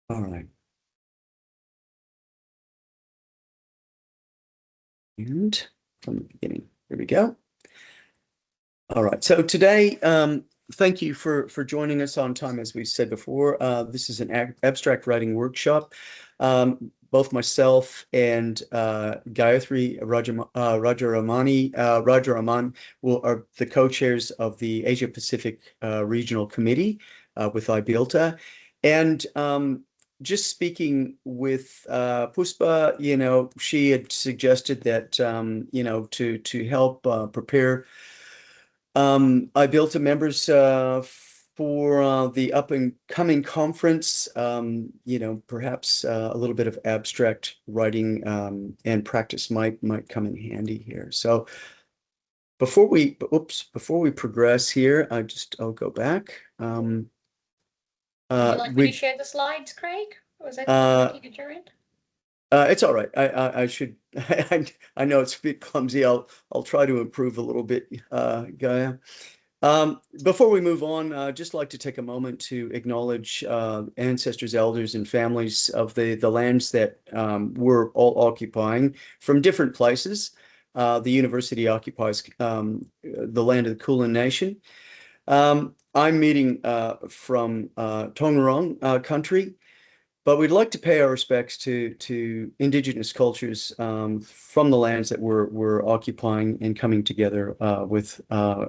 All right. And from the beginning, here we go. All right. So today, thank you for joining us on time. As we said before, this is an abstract writing workshop. Both myself and Gayatri Rajaramani are the co-chairs of the Asia Pacific Regional Committee with IBILTA. And just speaking with Puspa, she had suggested that, to help prepare IBILTA members for the up and coming conference. Perhaps a little bit of abstract writing and practice might come in handy here. So before we progress here, I'll go back. Would you like me to We share the slides, Craig? Or is it uh, working at your end? It's all right. I should I know it's a bit clumsy. I'll try to improve a little bit, Gaia. Before we move on, I'd just like to take a moment to acknowledge ancestors, elders, and families of the lands that we're all occupying from different places. The university occupies the land of the Kulin Nation. I'm meeting from Tongurong country, but we'd like to pay our respects to indigenous cultures from the lands that we're occupying and coming together with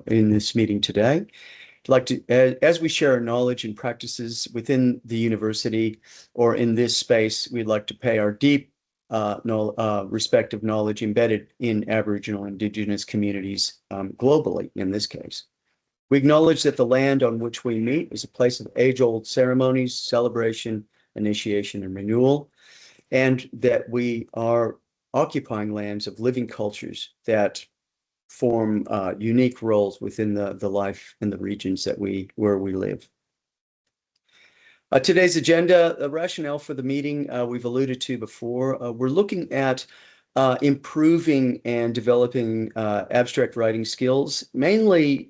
in this meeting today. I'd like to, as we share our knowledge and practices within the university or in this space, we'd like to pay our deep respect of knowledge embedded in Aboriginal Indigenous communities globally, in this case. We acknowledge that the land on which we meet is a place of age-old ceremonies, celebration, initiation, and renewal, and that we are occupying lands of living cultures that form unique roles within the life and the regions where we live. Today's agenda, the rationale for the meeting, we've alluded to before. We're looking at improving and developing abstract writing skills, mainly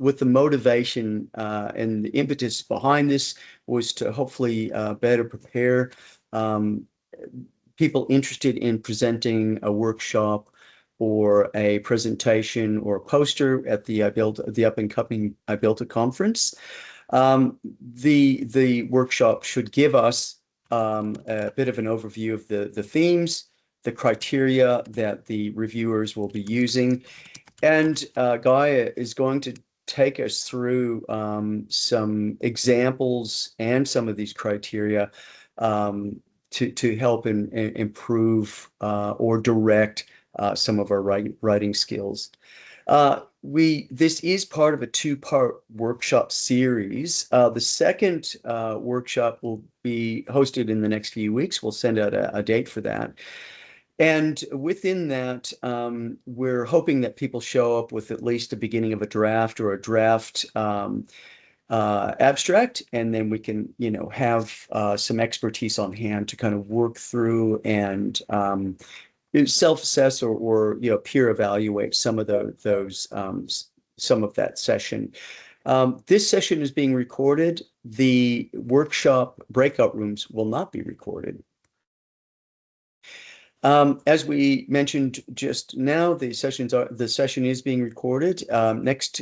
with the motivation and the impetus behind this was to hopefully better prepare people interested in presenting a workshop or a presentation or a poster at the up and coming IBILTA conference. The workshop should give us a bit of an overview of the themes, the criteria that the reviewers will be using, and Gaia is going to take us through some examples and some of these criteria to help improve or direct some of our writing skills. This is part of a two-part workshop series. The second workshop will be hosted in the next few weeks. We'll send out a date for that. And within that, we're hoping that people show up with at least the beginning of a draft or a draft abstract, and then we can, have some expertise on hand to kind of work through and self-assess or peer evaluate some of those some of that session. This session is being recorded. The workshop breakout rooms will not be recorded. As we mentioned just now, the session is being recorded. Our next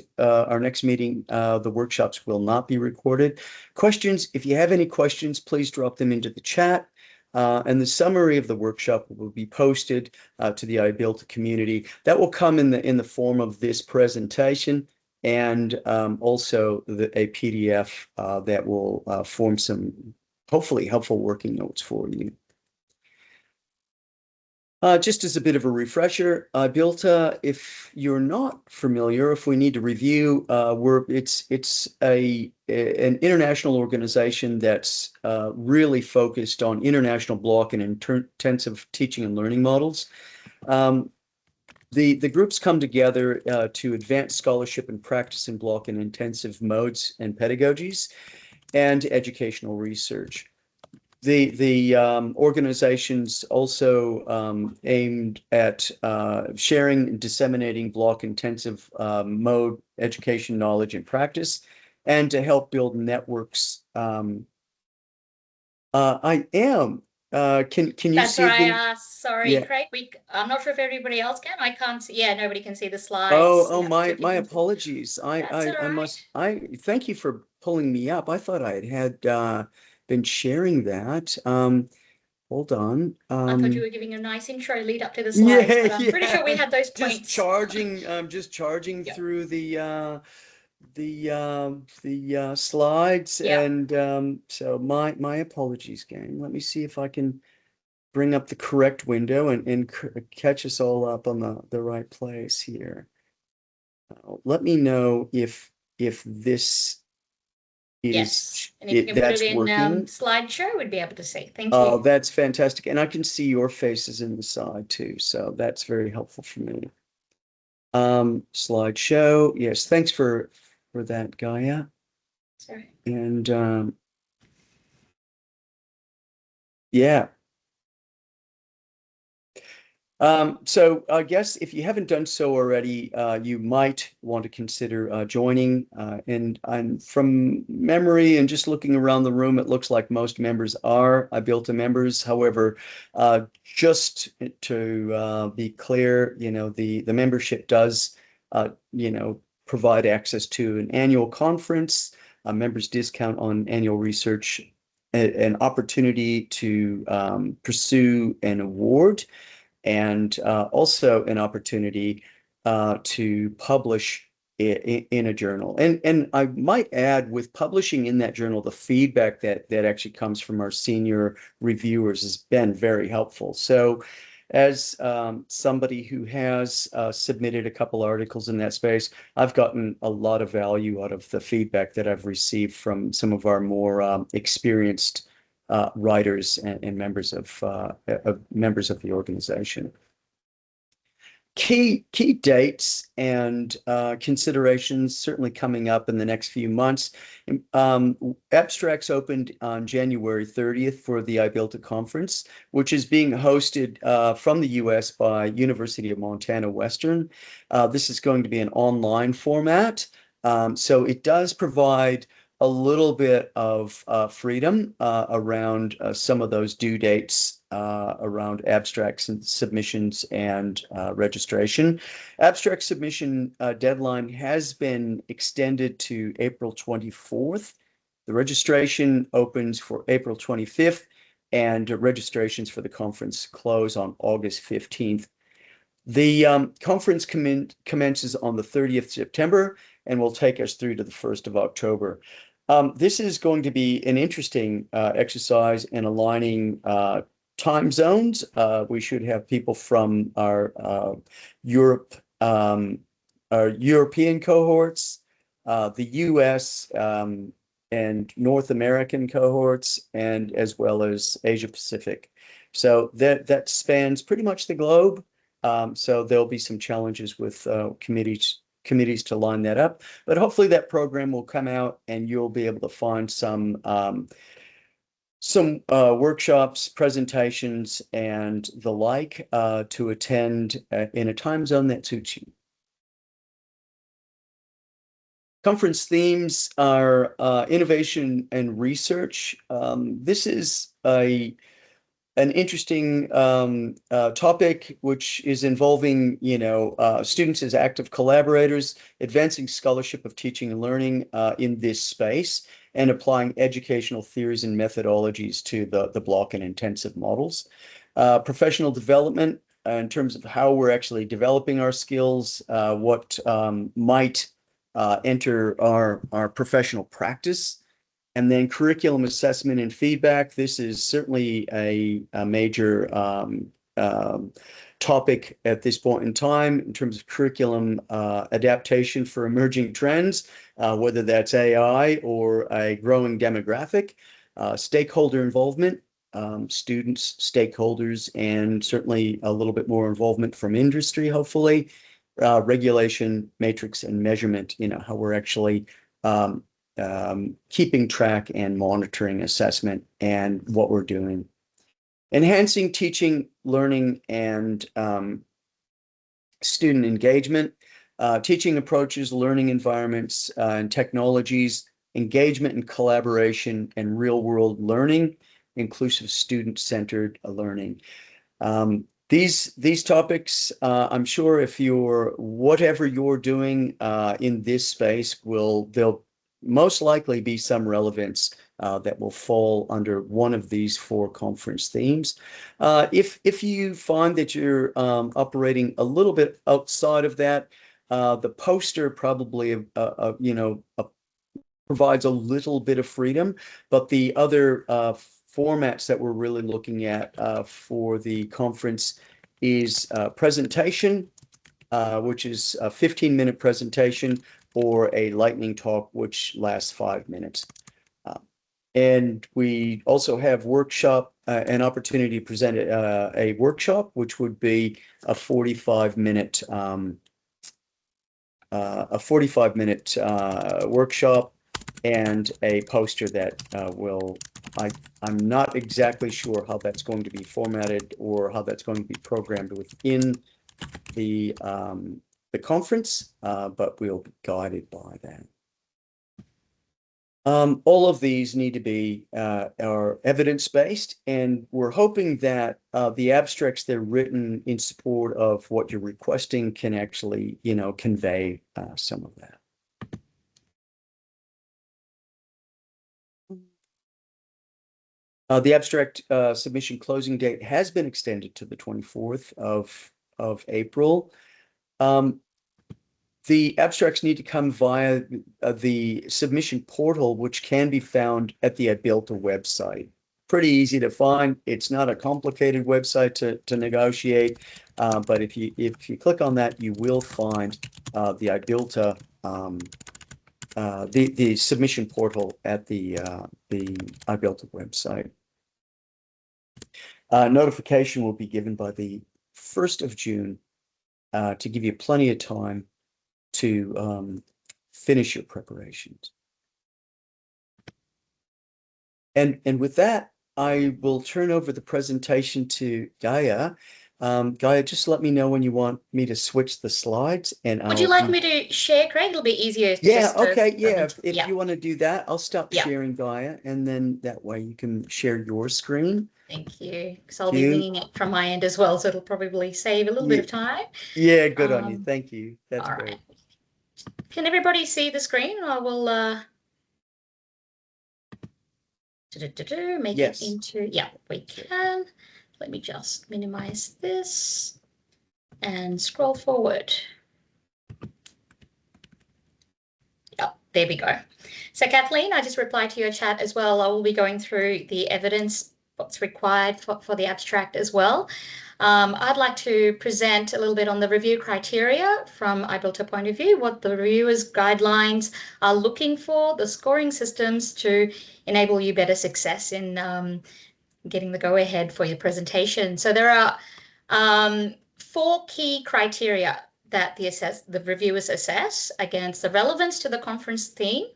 meeting, the workshops will not be recorded. Questions, if you have any questions, please drop them into the chat. And the summary of the workshop will be posted to the IBILTA community. That will come in the form of this presentation and also a PDF that will form some hopefully helpful working notes for you. Just as a bit of a refresher, IBILTA, if you're not familiar, if we need to review, it's an international organization that's really focused on international block and intensive teaching and learning models. The groups come together to advance scholarship and practice in block and intensive modes and pedagogies and educational research. The organizations also aimed at sharing and disseminating block intensive mode education knowledge and practice, and to help build networks I am. Can you That's why see I the? asked. Sorry, Yeah. Craig. I'm not sure if everybody else can. I can't see. Yeah, nobody can see the Oh, slides. oh, You have to my click my into. apologies. That's all I right. must. I thank you for pulling me up. I thought I had been sharing that. Hold on. I thought you were giving a nice intro lead up to the slides, Yeah, but I'm pretty sure we yeah. had those Just points. charging. Just charging Yep. through the slides, Yep. and so my apologies, gang. Let me see if I can bring up the correct window and catch us all up on the right place here. Let me know if this Yes. is And if you it can put it that's in working. slideshow, we'd be able to see. Thank Oh, you. that's fantastic. And I can see your faces in the side too, so that's very helpful for me. Slideshow. Yes, thanks for that, Gaia. Sorry. And yeah. So I guess if you haven't done so already, you might want to consider joining. And I'm from memory and just looking around the room, it looks like most members are IBILTA members. However, just to be clear, the membership does, provide access to an annual conference, a members discount on annual research, an opportunity to pursue an award, and also an opportunity to publish in a journal. And I might add, with publishing in that journal, the feedback that actually comes from our senior reviewers has been very helpful. So as somebody who has submitted a couple articles in that space, I've gotten a lot of value out of the feedback that I've received from some of our more experienced writers and members of the organization. Key dates and considerations certainly coming up in the next few months. Abstracts opened on January 30th for the IBILTA conference, which is being hosted from the US by University of Montana Western. This is going to be an online format. So it does provide a little bit of freedom around some of those due dates around abstracts and submissions and registration. Abstract submission deadline has been extended to April 24th. The registration opens for April 25th, and registrations for the conference close on August 15th. The conference commences on the 30th September and will take us through to the 1st of October. This is going to be an interesting exercise in aligning time zones. We should have people from Europe, our European cohorts, the US and North American cohorts, and as well as Asia Pacific. So that spans pretty much the globe. So there'll be some challenges with committees to line that up. But hopefully that program will come out and you'll be able to find some workshops, presentations, and the like to attend in a time zone that suits you. Conference themes are innovation and research. This is an interesting topic, which is involving, students as active collaborators, advancing scholarship of teaching and learning in this space, and applying educational theories and methodologies to the block and intensive models. Professional development in terms of how we're actually developing our skills, what might enter our professional practice. And then curriculum assessment and feedback. This is certainly a major topic at this point in time in terms of curriculum adaptation for emerging trends, whether that's AI or a growing demographic, stakeholder involvement, students, stakeholders, and certainly a little bit more involvement from industry, hopefully, regulation, matrix, and measurement, how we're actually keeping track and monitoring assessment and what we're doing. Enhancing teaching, learning, and student engagement, teaching approaches, learning environments, and technologies, engagement and collaboration, and real-world learning, inclusive student-centered learning. These topics, I'm sure if whatever you're doing in this space, there'll most likely be some relevance that will fall under one of these 4 conference themes. If you find that you're operating a little bit outside of that, the poster probably provides a little bit of freedom, but the other formats that we're really looking at for the conference is presentation, which is a 15-minute presentation, or a lightning talk, which lasts 5 minutes. And we also have an opportunity to present a workshop, which would be a 45-minute workshop, and a poster that I'm not exactly sure how that's going to be formatted or how that's going to be programmed within the conference, but we'll be guided by that. All of these need to be are evidence-based, and we're hoping that the abstracts that are written in support of what you're requesting can actually, convey some of that. The abstract submission closing date has been extended to the 24th of April. The abstracts need to come via the submission portal, which can be found at the IBILTA website. Pretty easy to find. It's not a complicated website to negotiate, but if you click on that, you will find the IBILTA the submission portal at the IBILTA website. Notification will be given by the 1st of June to give you plenty of time to finish your preparations. And with that, I will turn over the presentation to Gaia. Gaia, just let me know when you want me to switch the slides, and Would you like me to share, Craig? It'll be easier. Yeah, okay, yeah. If you want to do that, I'll stop Yeah. sharing, Gaia, and then that way you can share your screen. Thank you. Because I'll be winging it from my end as well, so it'll probably save a little bit of time. Yeah, good on you. Thank you. That's great. Right. Can everybody see the screen? I will make it into, yeah, we can. Let me just minimize this and scroll forward. Oh, there we go. So Kathleen, I just replied to your chat as well. I will be going through the evidence, what's required for the abstract as well. I'd like to present a little bit on the review criteria from IBILTA point of view, what the reviewers' guidelines are looking for, the scoring systems to enable you better success in getting the go-ahead for your presentation. So there are 4 key criteria that the reviewers assess against: the relevance to the conference theme,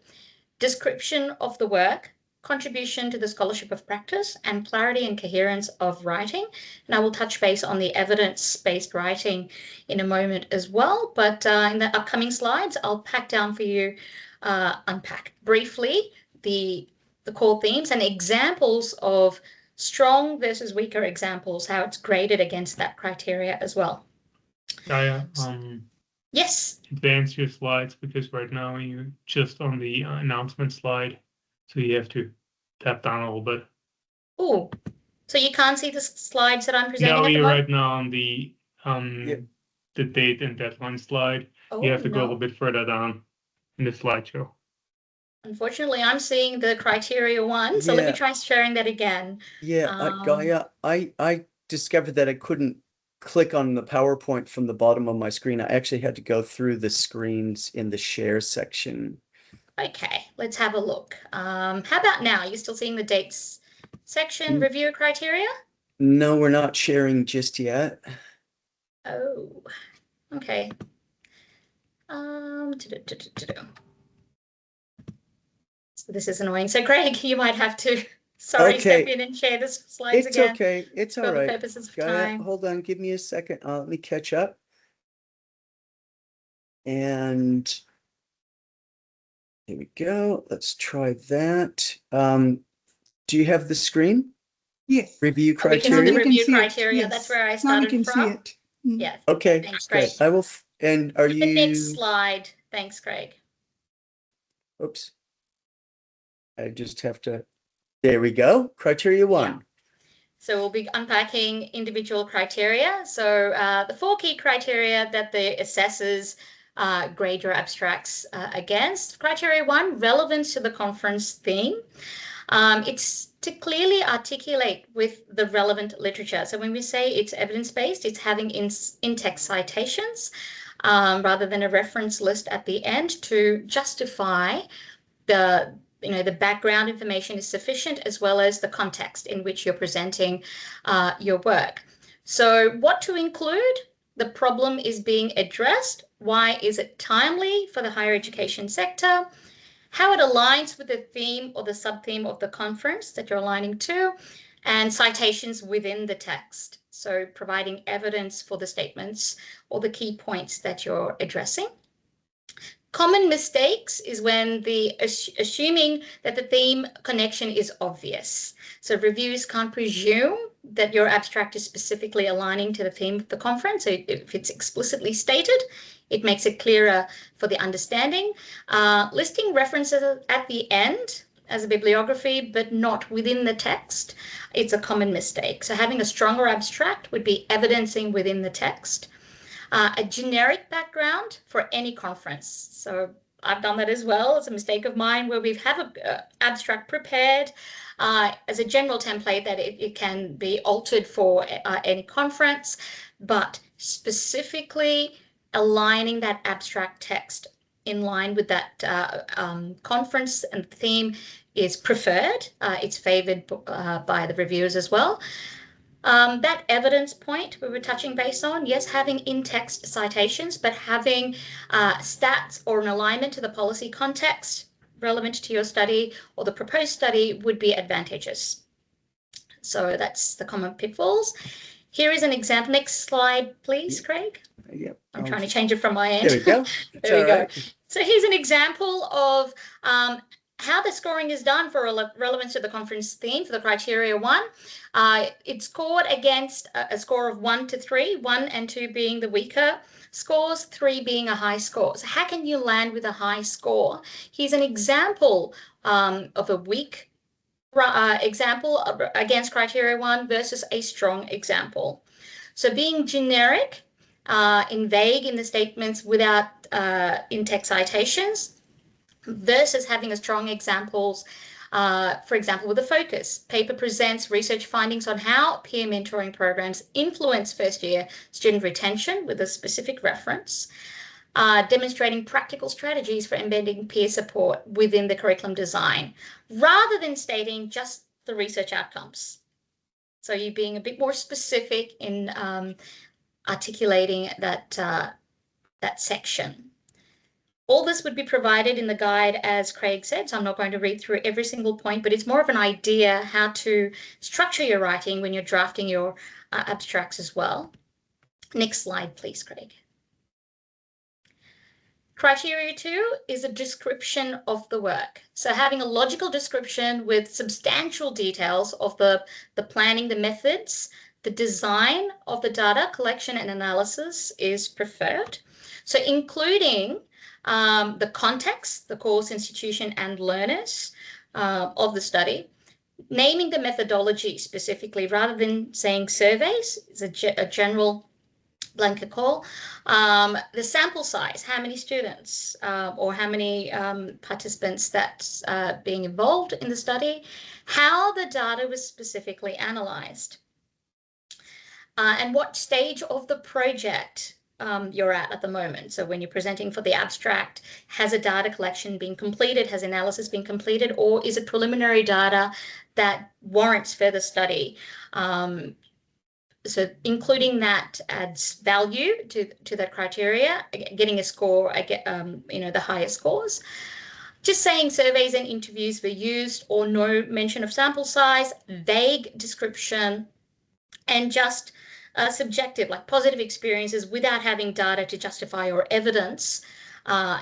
description of the work, contribution to the scholarship of practice, and clarity and coherence of writing. And I will touch base on the evidence-based writing in a moment as well. But in the upcoming slides, I'll pack down for you, unpack briefly the core themes and examples of strong versus weaker examples, how it's graded against that criteria as well. Gaia, yes. Advance your slides, because right now you're just on the announcement slide, so you have to tap down a little bit. Oh, so you can't see the slides that I'm presenting? No, at the you're moment? right now on the date and deadline slide. You have to go a little bit further down in the slideshow. Unfortunately, I'm seeing the criteria 1, so let me try sharing that again. Yeah, Gaia, I discovered that I couldn't click on the PowerPoint from the bottom of my screen. I actually had to go through the screens in the share section. Okay, let's have a look. How about now? You're still seeing the dates section, review criteria? No, we're not sharing just yet. Oh, okay. So this is annoying. So Greg, you might have to step in and share the slides again. It's okay. It's all right. For the purposes of time. Hold on, give me a second. Let me catch up. And here we go. Let's try that. Do you have the screen? Yes. review We can see criteria? the We can review see it, criteria. yes. That's where I Now we started can see from. it. Mm. Yes. Okay, Thanks, great. Craig. I will, and are The next you, slide. Thanks, Craig. oops. I just have to, there we go. Criteria 1. So we'll be unpacking individual criteria. So the 4 key criteria that the assessors grade your abstracts against. Criteria 1, relevance to the conference theme. It's to clearly articulate with the relevant literature. So when we say it's evidence-based, it's having in-text citations rather than a reference list at the end to justify the background information is sufficient, as well as the context in which you're presenting your work. So what to include? The problem is being addressed. Why is it timely for the higher education sector? How it aligns with the theme or the sub-theme of the conference that you're aligning to, and citations within the text. So providing evidence for the statements or the key points that you're addressing. Common mistakes is when assuming that the theme connection is obvious. So reviewers can't presume that your abstract is specifically aligning to the theme of the conference. So if it's explicitly stated, it makes it clearer for the understanding. Listing references at the end as a bibliography, but not within the text, it's a common mistake. So having a stronger abstract would be evidencing within the text. A generic background for any conference. So I've done that as well. It's a mistake of mine where we have an abstract prepared as a general template that it can be altered for any conference, but specifically aligning that abstract text in line with that conference and theme is preferred. It's favored by the reviewers as well. That evidence point we were touching base on, yes, having in-text citations, but having stats or an alignment to the policy context relevant to your study or the proposed study would be advantageous. So that's the common pitfalls. Here is an example. Next slide, please, Craig. Yep. I'm trying to change it from my end. There we go. There we go. So here's an example of how the scoring is done for relevance to the conference theme for the criteria 1. It's scored against a score of 1 to 3, 1 and 2 being the weaker scores, 3 being a high score. So how can you land with a high score? Here's an example of a weak example against criteria 1 versus a strong example. So being generic and vague in the statements without in-text citations versus having a strong examples, for example, with a focus. Paper presents research findings on how peer mentoring programs influence first-year student retention with a specific reference, demonstrating practical strategies for embedding peer support within the curriculum design, rather than stating just the research outcomes. So you being a bit more specific in articulating that section. All this would be provided in the guide, as Craig said, so I'm not going to read through every single point, but it's more of an idea how to structure your writing when you're drafting your abstracts as well. Next slide, please, Craig. Criteria 2 is a description of the work. So having a logical description with substantial details of the planning, the methods, the design of the data collection and analysis is preferred. So including the context, the course, institution, and learners of the study, naming the methodology specifically rather than saying surveys is a general blanket call. The sample size, how many students or how many participants that's being involved in the study, how the data was specifically analyzed, and what stage of the project you're at the moment. So when you're presenting for the abstract, has a data collection been completed? Has analysis been completed? Or is it preliminary data that warrants further study? So including that adds value to that criteria, getting a score, the higher scores. Just saying surveys and interviews were used or no mention of sample size, vague description, and just subjective, like positive experiences without having data to justify or evidence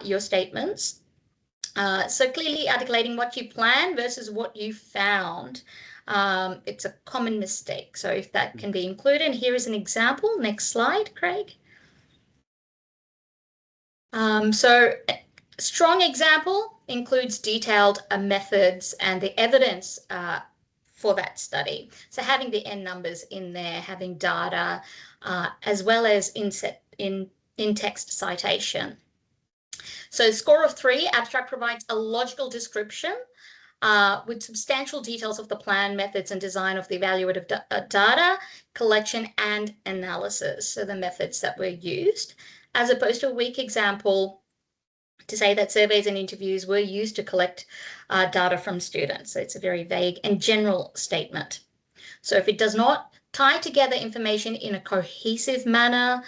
your statements. So clearly articulating what you planned versus what you found. It's a common mistake. So if that can be included, here is an example. Next slide, Craig. So strong example includes detailed methods and the evidence for that study. So having the N numbers in there, having data, as well as in-text citation. So score of 3, abstract provides a logical description with substantial details of the plan, methods, and design of the evaluative data collection and analysis, so the methods that were used, as opposed to a weak example to say that surveys and interviews were used to collect data from students. So it's a very vague and general statement. So if it does not tie together information in a cohesive manner,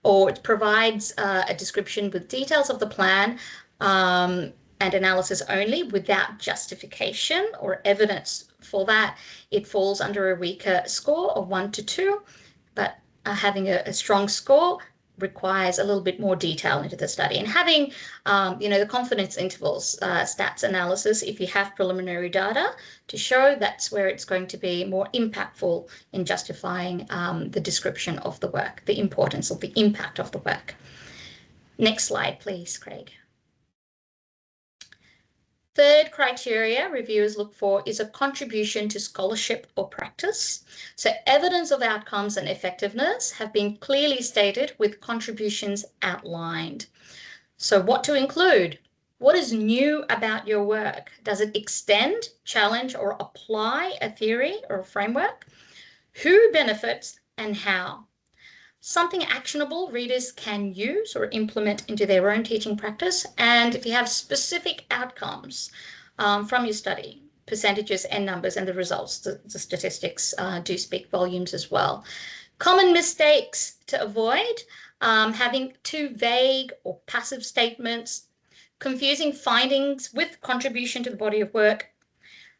or it provides a description with details of the plan and analysis only without justification or evidence for that, it falls under a weaker score of 1 to 2. But having a strong score requires a little bit more detail into the study, and having the confidence intervals, stats analysis, if you have preliminary data to show, that's where it's going to be more impactful in justifying the description of the work, the importance of the impact of the work. Next slide, please, Craig. Third criteria reviewers look for is a contribution to scholarship or practice. So evidence of outcomes and effectiveness have been clearly stated with contributions outlined. So what to include? What is new about your work? Does it extend, challenge, or apply a theory or a framework? Who benefits and how? Something actionable readers can use or implement into their own teaching practice. And if you have specific outcomes from your study, percentages and numbers and the results, the statistics do speak volumes as well. Common mistakes to avoid: having too vague or passive statements, confusing findings with contribution to the body of work,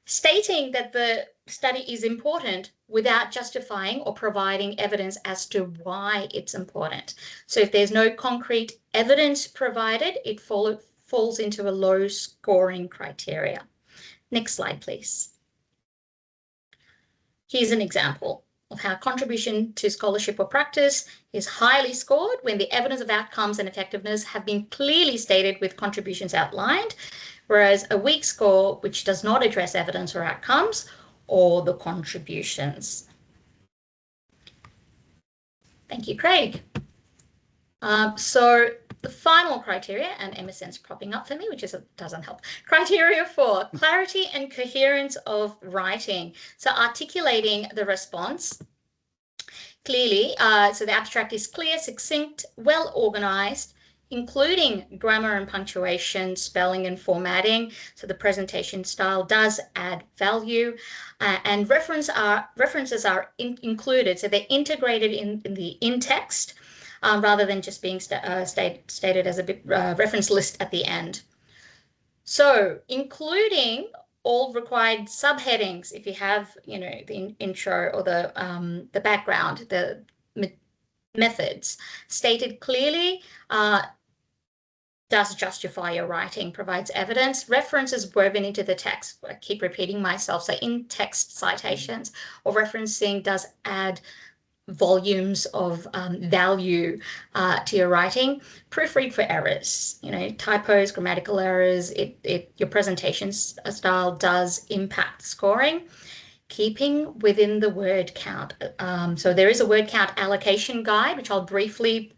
stating that the study is important without justifying or providing evidence as to why it's important. So if there's no concrete evidence provided, it falls into a low scoring criteria. Next slide, please. Here's an example of how contribution to scholarship or practice is highly scored when the evidence of outcomes and effectiveness have been clearly stated with contributions outlined, whereas a weak score which does not address evidence or outcomes or the contributions. Thank you, Craig. So the final criteria, and MSN's propping up for me, which doesn't help. Criteria 4, clarity and coherence of writing. So articulating the response clearly. So the abstract is clear, succinct, well organized, including grammar and punctuation, spelling and formatting. So the presentation style does add value, and references are included. So they're integrated in the in-text rather than just being stated as a reference list at the end. So including all required subheadings, if you have, the intro or the background, the methods stated clearly, does justify your writing, provides evidence, references woven into the text. I keep repeating myself. So in-text citations or referencing does add volumes of value to your writing. Proofread for errors, typos, grammatical errors. Your presentation style does impact scoring. Keeping within the word count. So there is a word count allocation guide, which I'll briefly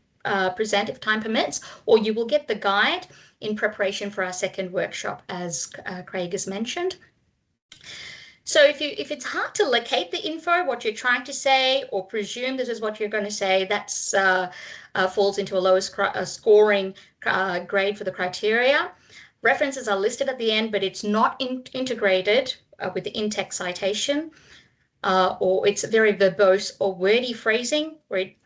present if time permits, or you will get the guide in preparation for our second workshop, as Craig has mentioned. So if it's hard to locate the info, what you're trying to say, or presume this is what you're going to say, that's falls into a lowest scoring grade for the criteria. References are listed at the end, but it's not integrated with the in-text citation, or it's very verbose or wordy phrasing, where it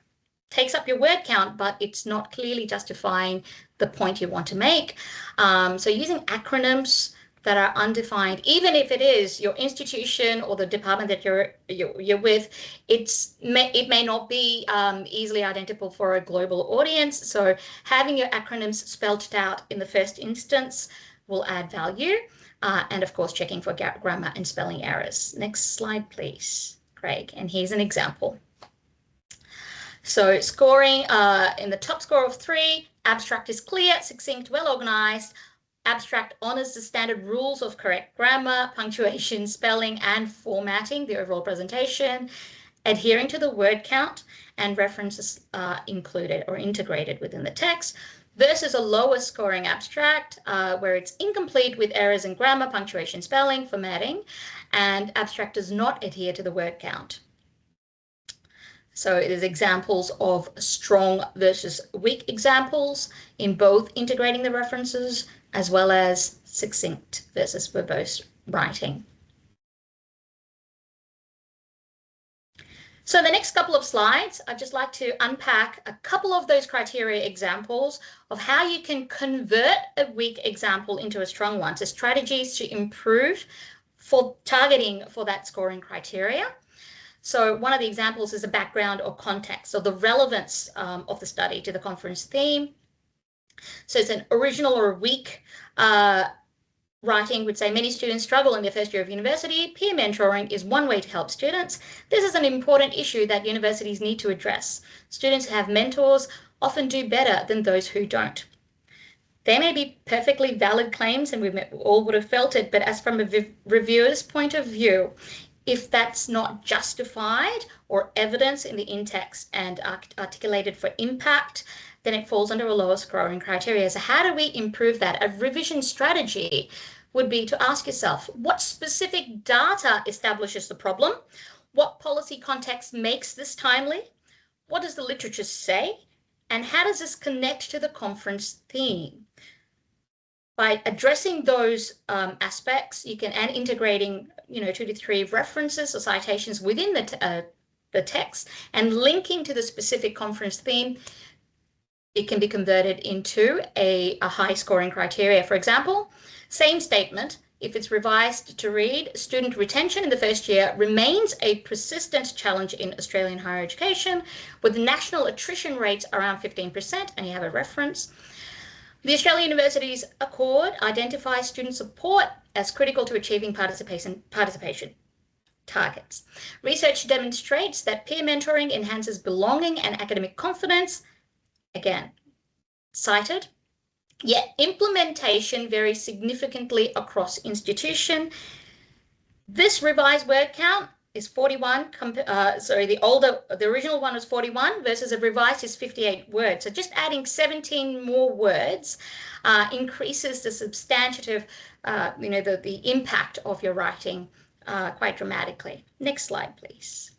takes up your word count, but it's not clearly justifying the point you want to make. So using acronyms that are undefined, even if it is your institution or the department that you're with, it may not be easily identifiable for a global audience. So having your acronyms spelled out in the first instance will add value. And of course, checking for grammar and spelling errors. Next slide, please, Craig. And here's an example. So scoring in the top score of 3, abstract is clear, succinct, well organized. Abstract honors the standard rules of correct grammar, punctuation, spelling, and formatting, the overall presentation, adhering to the word count, and references included or integrated within the text, versus a lower scoring abstract where it's incomplete with errors in grammar, punctuation, spelling, formatting, and abstract does not adhere to the word count. So it is examples of strong versus weak examples in both integrating the references as well as succinct versus verbose writing. So the next couple of slides, I'd just like to unpack a couple of those criteria examples of how you can convert a weak example into a strong one. So strategies to improve for targeting for that scoring criteria. So one of the examples is a background or context, so the relevance of the study to the conference theme. So it's an original or weak writing would say many students struggle in their first year of university. Peer mentoring is one way to help students. This is an important issue that universities need to address. Students who have mentors often do better than those who don't. They may be perfectly valid claims, and we all would have felt it, but as from a reviewer's point of view, if that's not justified or evidence in the in-text and articulated for impact, then it falls under a lower scoring criteria. So how do we improve that? A revision strategy would be to ask yourself, what specific data establishes the problem? What policy context makes this timely? What does the literature say? And how does this connect to the conference theme? By addressing those aspects, you can, and integrating, 2 to 3 references or citations within the text and linking to the specific conference theme, it can be converted into a high scoring criteria. For example, same statement, if it's revised to read, student retention in the first year remains a persistent challenge in Australian higher education, with national attrition rates around 15%, and you have a reference. The Australian Universities Accord identifies student support as critical to achieving participation targets. Research demonstrates that peer mentoring enhances belonging and academic confidence, again, cited, yet implementation varies significantly across institution. This revised word count is 41, the original one was 41 versus a revised is 58 words. So just adding 17 more words increases the substantive, the impact of your writing quite dramatically. Next slide, please.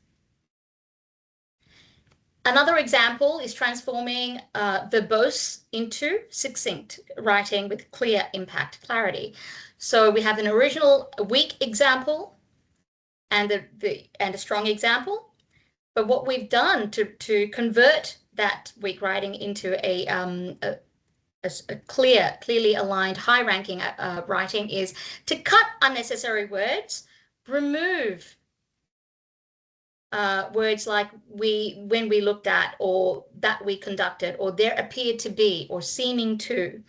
Another example is transforming verbose into succinct writing with clear impact clarity. So we have an original weak example and a strong example, but what we've done to convert that weak writing into a clearly aligned, high-ranking writing is to cut unnecessary words, remove words like when we looked at, or that we conducted, or there appeared to be, or seeming to.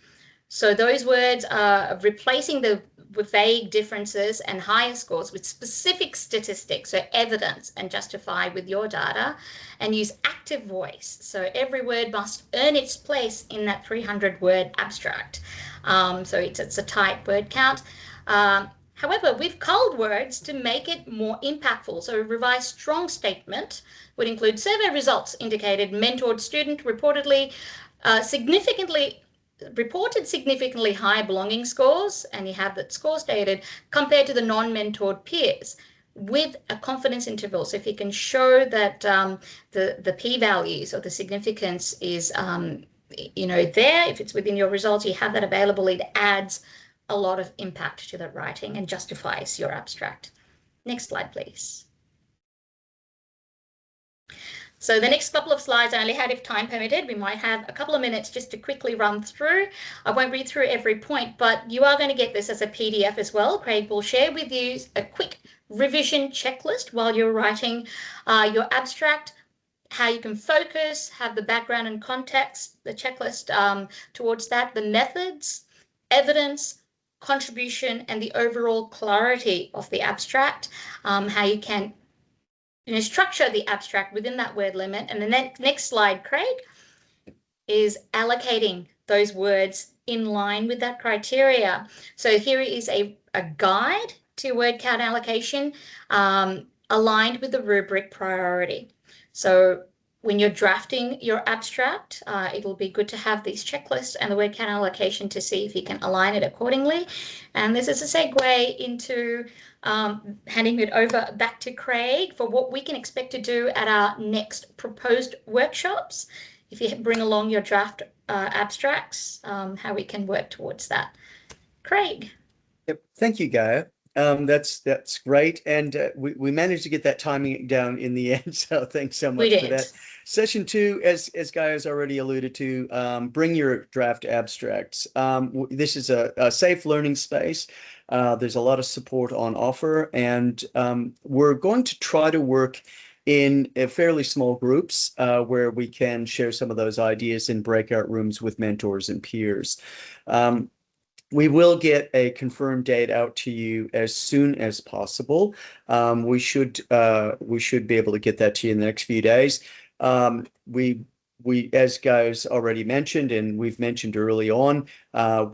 So those words are replacing the vague differences and higher scores with specific statistics, so evidence, and justify with your data, and use active voice. So every word must earn its place in that 300-word abstract. So it's a tight word count. However, we've culled words to make it more impactful. So a revised strong statement would include survey results indicated mentored student reported significantly higher belonging scores, and you have that score stated, compared to the non-mentored peers with a confidence interval. So if you can show that the p-values or the significance is, there, if it's within your results, you have that available, it adds a lot of impact to that writing and justifies your abstract. Next slide, please. So the next couple of slides, I only had, if time permitted, we might have a couple of minutes just to quickly run through. I won't read through every point, but you are going to get this as a PDF as well. Craig will share with you a quick revision checklist while you're writing your abstract, how you can focus, have the background and context, the checklist towards that, the methods, evidence, contribution and the overall clarity of the abstract, how you can structure the abstract within that word limit. And the next slide, Craig, is allocating those words in line with that criteria. So here is a guide to word count allocation aligned with the rubric priority. So when you're drafting your abstract, it'll be good to have these checklists and the word count allocation to see if you can align it accordingly. And this is a segue into handing it over back to Craig for what we can expect to do at our next proposed workshops. If you bring along your draft abstracts, how we can work towards that. Craig. Yep. Thank you, Gaia. That's great. And we managed to get that timing down in the end. So thanks so much for that. Session 2, as Gaia has already alluded to, bring your draft abstracts. This is a safe learning space. There's a lot of support on offer, and we're going to try to work in fairly small groups where we can share some of those ideas in breakout rooms with mentors and peers. We will get a confirmed date out to you as soon as possible. We should be able to get that to you in the next few days. We, as Gaia's already mentioned, and we've mentioned early on,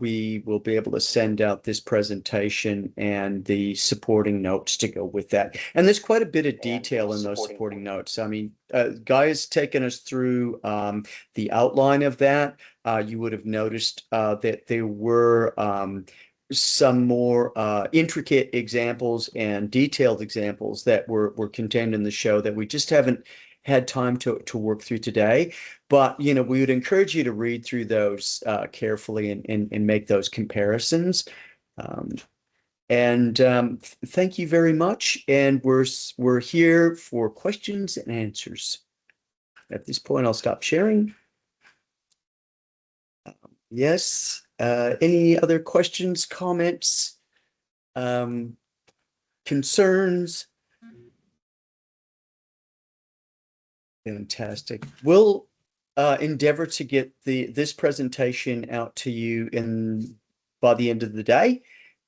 we will be able to send out this presentation and the supporting notes to go with that. And there's quite a bit of detail in those supporting notes. I mean, Gaia's taken us through the outline of that. You would have noticed that there were some more intricate examples and detailed examples that were contained in the show that we just haven't had time to work through today. But, we would encourage you to read through those carefully and make those comparisons. Thank you very much. And we're here for questions and answers. At this point, I'll stop sharing. Yes. Any other questions, comments, concerns? Fantastic. We'll endeavor to get this presentation out to you by the end of the day.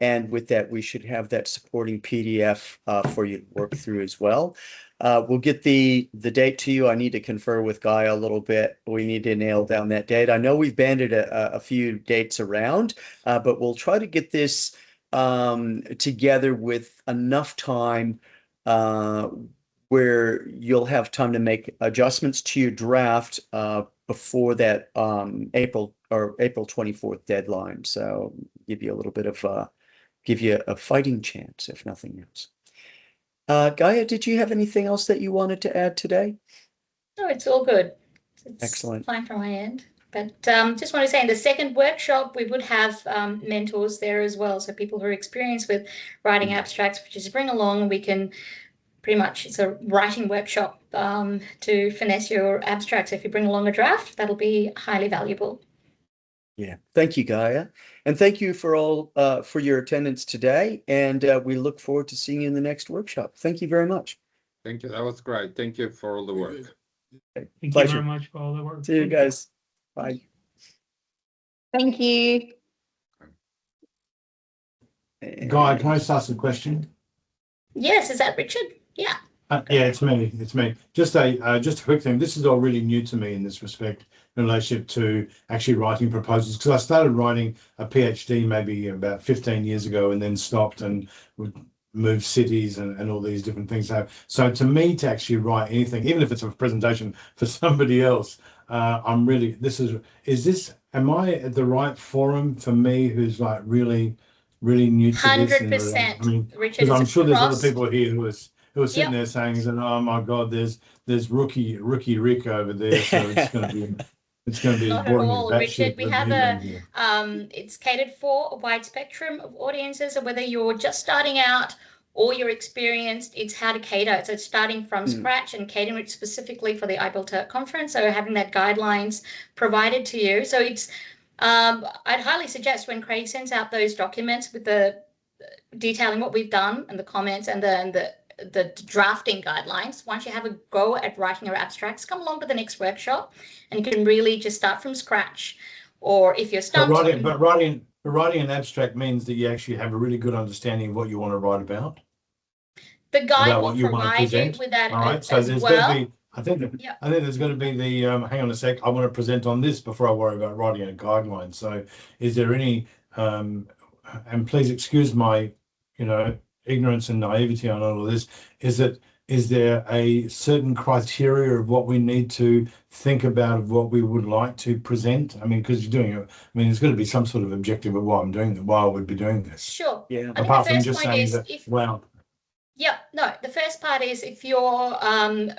And with that, we should have that supporting PDF for you to work through as well. We'll get the date to you. I need to confer with Gaia a little bit. We need to nail down that date. I know we've banded a few dates around, but we'll try to get this together with enough time where you'll have time to make adjustments to your draft before that April 24th deadline. So give you a little bit of give you a fighting chance, if nothing else. Gaia, did you have anything else that you wanted to add today? No, it's all good. It's excellent. Fine from my end. But just want to say in the second workshop, we would have mentors there as well. So people who are experienced with writing abstracts, which is bring along, we can pretty much, it's a writing workshop to finesse your abstracts. If you bring along a draft, that'll be highly valuable. Yeah. Thank you, Gaia. And thank you for your attendance today. And we look forward to seeing you in the next workshop. Thank you very much. Thank you. That was great. Thank you for all the work. Okay. Thank you very much for all the work. See you guys. Bye. Thank you. Guy, can I just ask a question? Yes, is that Richard? Yeah. Yeah, it's me. It's me. Just a quick thing. This is all really new to me in this respect in relationship to actually writing proposals, because I started writing a PhD maybe about 15 years ago and then stopped and would move cities and all these different things. So to me, to actually write anything, even if it's a presentation for somebody else, I'm really, am I at the right forum for me who's like really new to 100%. this? I mean, Richard, because I'm sure there's other people here who are sitting there saying, "Oh my God, there's rookie Rick over there," so it's going to be not at all, Richard. We have it's catered for a wide spectrum of audiences, and whether you're just starting out or you're experienced, it's how to cater. So it's starting from scratch and catering it specifically for the IBILTERT conference. So having that guidelines provided to you. So it's I'd highly suggest when Craig sends out those documents with the detailing what we've done and the comments and the drafting guidelines, once you have a go at writing your abstracts, come along to the next workshop and you can really just start from scratch. Or if you're stumped, writing an abstract means that you actually have a really good understanding of what you want to write about. The guide About will what you want to provide you present. with that All right. as, So as there's well. going to be, I think Yeah. there's going to be the, hang on a sec, I want to present on this before I worry about writing a guideline. So is there any, and please excuse my, ignorance and naivety on all of this, is there a certain criteria of what we need to think about of what we would like to present? I mean, because you're doing it, there's got to be some sort of objective of why I'm doing that, why I would be doing this. Sure. Yeah. I think Apart the from first just point saying is that, wow. Yeah, no, the first part is if you're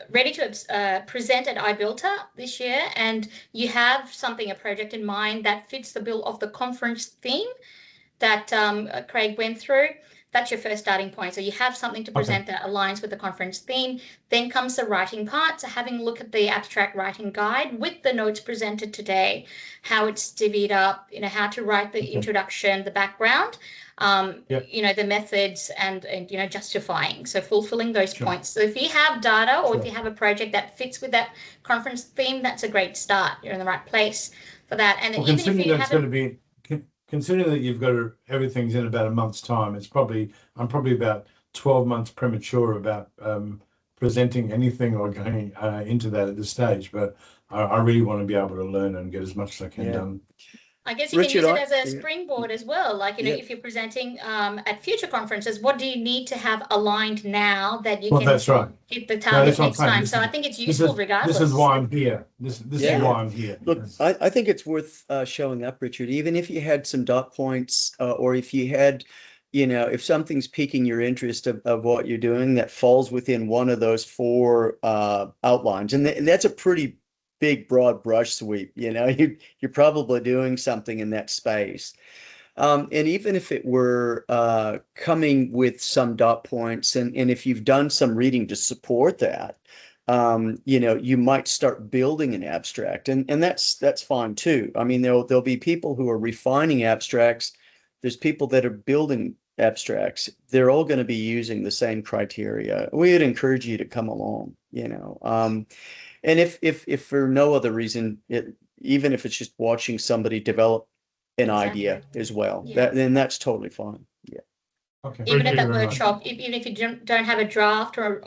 ready to present at iBuilder this year and you have a project in mind that fits the bill of the conference theme that Craig went through, that's your first starting point. So you have something to present that aligns with the conference theme. Then comes the writing part. So having a look at the abstract writing guide with the notes presented today, how it's divvied up, how to write the introduction, the background, the methods and justifying. So fulfilling those points. So if you have data or if you have a project that fits with that conference theme, that's a great start. You're in the right place for that. And Well, even if considering you that it's going to be, considering that you've got everything's in about a month's time, I'm probably about 12 months premature about presenting anything or going into that at this stage. But I really want to be able to learn and get as much as I can done. I guess you Richard, can use it as a springboard as well. Like, if you're presenting at future conferences, what do you need to have aligned now that you can that's right. hit the target next time? So I think it's useful regardless. This is why I'm here. This is why I'm here. Look, I think it's worth showing up, Richard, even if you had some dot points or if you had, if something's piquing your interest of what you're doing that falls within one of those 4 outlines. And that's a pretty big, broad brush sweep. You're probably doing something in that space. And even if it were coming with some dot points, and if you've done some reading to support that, you might start building an abstract, and that's fine too. I mean, there'll be people who are refining abstracts. There's people that are building abstracts. They're all going to be using the same criteria. We'd encourage you to come along, and if for no other reason, even if it's just watching somebody develop an idea as well, then that's totally fine. Yeah. Okay. Even at that workshop, even if you don't have a draft or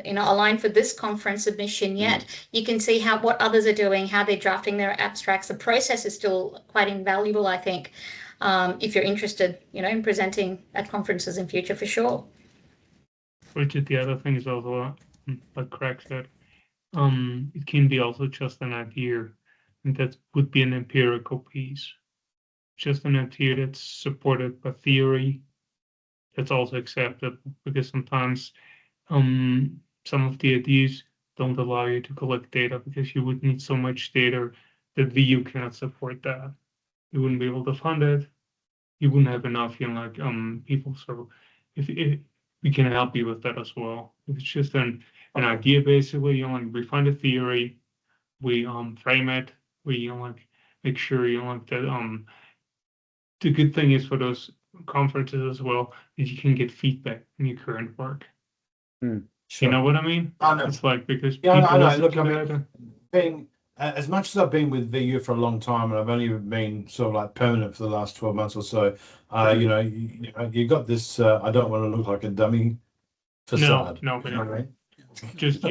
aligned for this conference submission yet, you can see what others are doing, how they're drafting their abstracts. The process is still quite invaluable, I think, if you're interested, in presenting at conferences in future, for sure. Richard, the other thing is also, like Craig said, it can be also just an idea, and that would be an empirical piece. Just an idea that's supported by theory. That's also acceptable, because sometimes some of the ideas don't allow you to collect data because you would need so much data that VU cannot support that. You wouldn't be able to fund it. You wouldn't have enough, people. So if we can help you with that as well. If it's just an idea, basically, refine the theory, we frame it, we make sure that the good thing is for those conferences as well that you can get feedback in your current work. Sure. You know what I mean? I know. It's because I know. Look, being as much as I've been with VU for a long time, and I've only been sort of permanent for the last 12 months or so, you got this. I don't want to look like a dummy facade. No, but just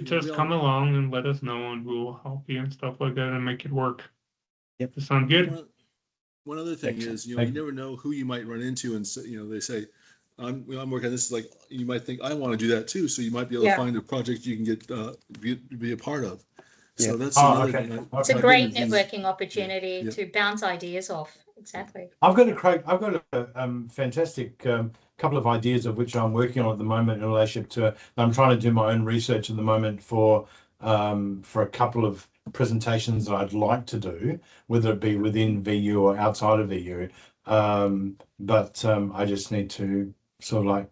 just come along and let us know, and we'll help you and stuff like that, and make it work. Yep. Does that sound good? One other thing is, you never know who you might run into, and they say, I'm working on this. Like, you might think I want to do that too, so you might be able to find a project you can get be a part of. So that's another thing. It's a great networking opportunity to bounce ideas off. Exactly. I've got a fantastic couple of ideas of which I'm working on at the moment in relationship to. I'm trying to do my own research at the moment for a couple of presentations that I'd like to do, whether it be within VU or outside of VU. But I just need to sort of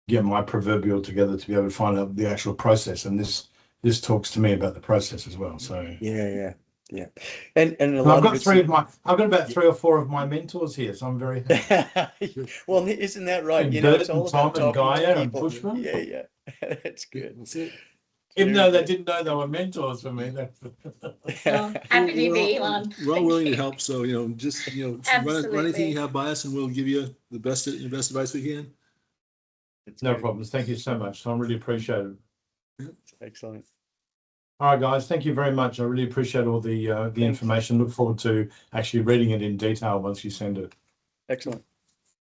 get my proverbial together to be able to find out the actual process, and this talks to me about the process as well. So yeah. And I've got about 3 or 4 of my mentors here, so I'm very happy. Well, isn't that right? And it's all Tom about and talking Gaia to and people. Bushman. Yeah, that's good. That's it. Even though they didn't know they were mentors for me. Well, happy to be, Elon. We're all Thank willing to you. help, so, just, run anything Absolutely. you have by us and we'll give you the best advice we can. No problems. Thank you so much. I really appreciate it. Excellent. All right, guys. Thank you very much. I really appreciate all the information. Look forward to actually reading it in detail once you send it. Excellent.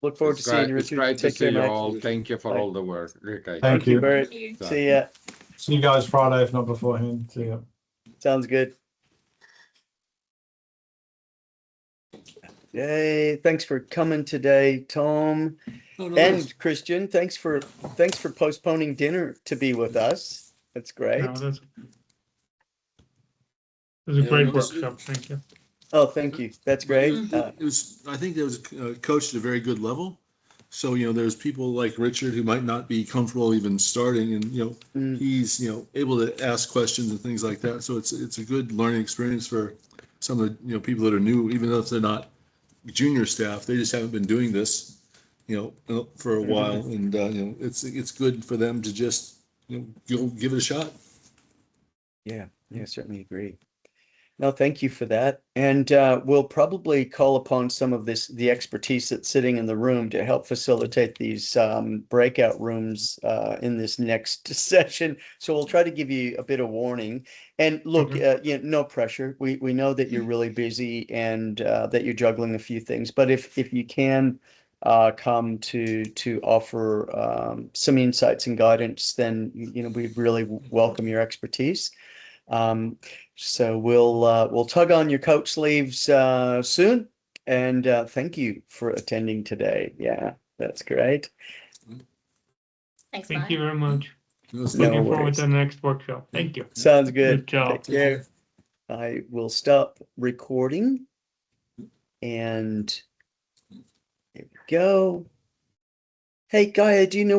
Look forward to It's seeing great, you, it's Richard. great to Take see care, you mate. all. Thank you for Bye. all the work. Okay. Thank you. Barrett. Thank you. See ya. See you guys Friday, if not beforehand. See ya. Sounds good. Yay, thanks for coming today, Tom. Oh, no worries. And Christian, thanks for postponing dinner to be with us. That's great. No, that's a Yeah, great no, it's- workshop. Thank you. Oh, thank you. That's great. I think it was coached at a very good level. So, there's people like Richard who might not be comfortable even starting and, Mm. he's, able to ask questions and things like that. So it's a good learning experience for some of the, people that are new, even though if they're not junior staff, they just haven't been doing this, for a while. And, it's good for them to just, give it a shot. Yeah, certainly agree. No, thank you for that. And we'll probably call upon some of the expertise that's sitting in the room to help facilitate these breakout rooms in this next session. So we'll try to give you a bit of warning. And look, no pressure. We know that you're really busy and that you're juggling a few things. But if you can come to offer some insights and guidance, then we really welcome your expertise. So we'll tug on your coat sleeves soon. And thank you for attending today. Yeah, that's great. Thanks, Thank Mike. you very much. No, it's No Looking forward worries. to the next workshop. Thank you. Sounds good. Good job. Take care. I will stop recording. And there we go. Hey, Gaia, do you know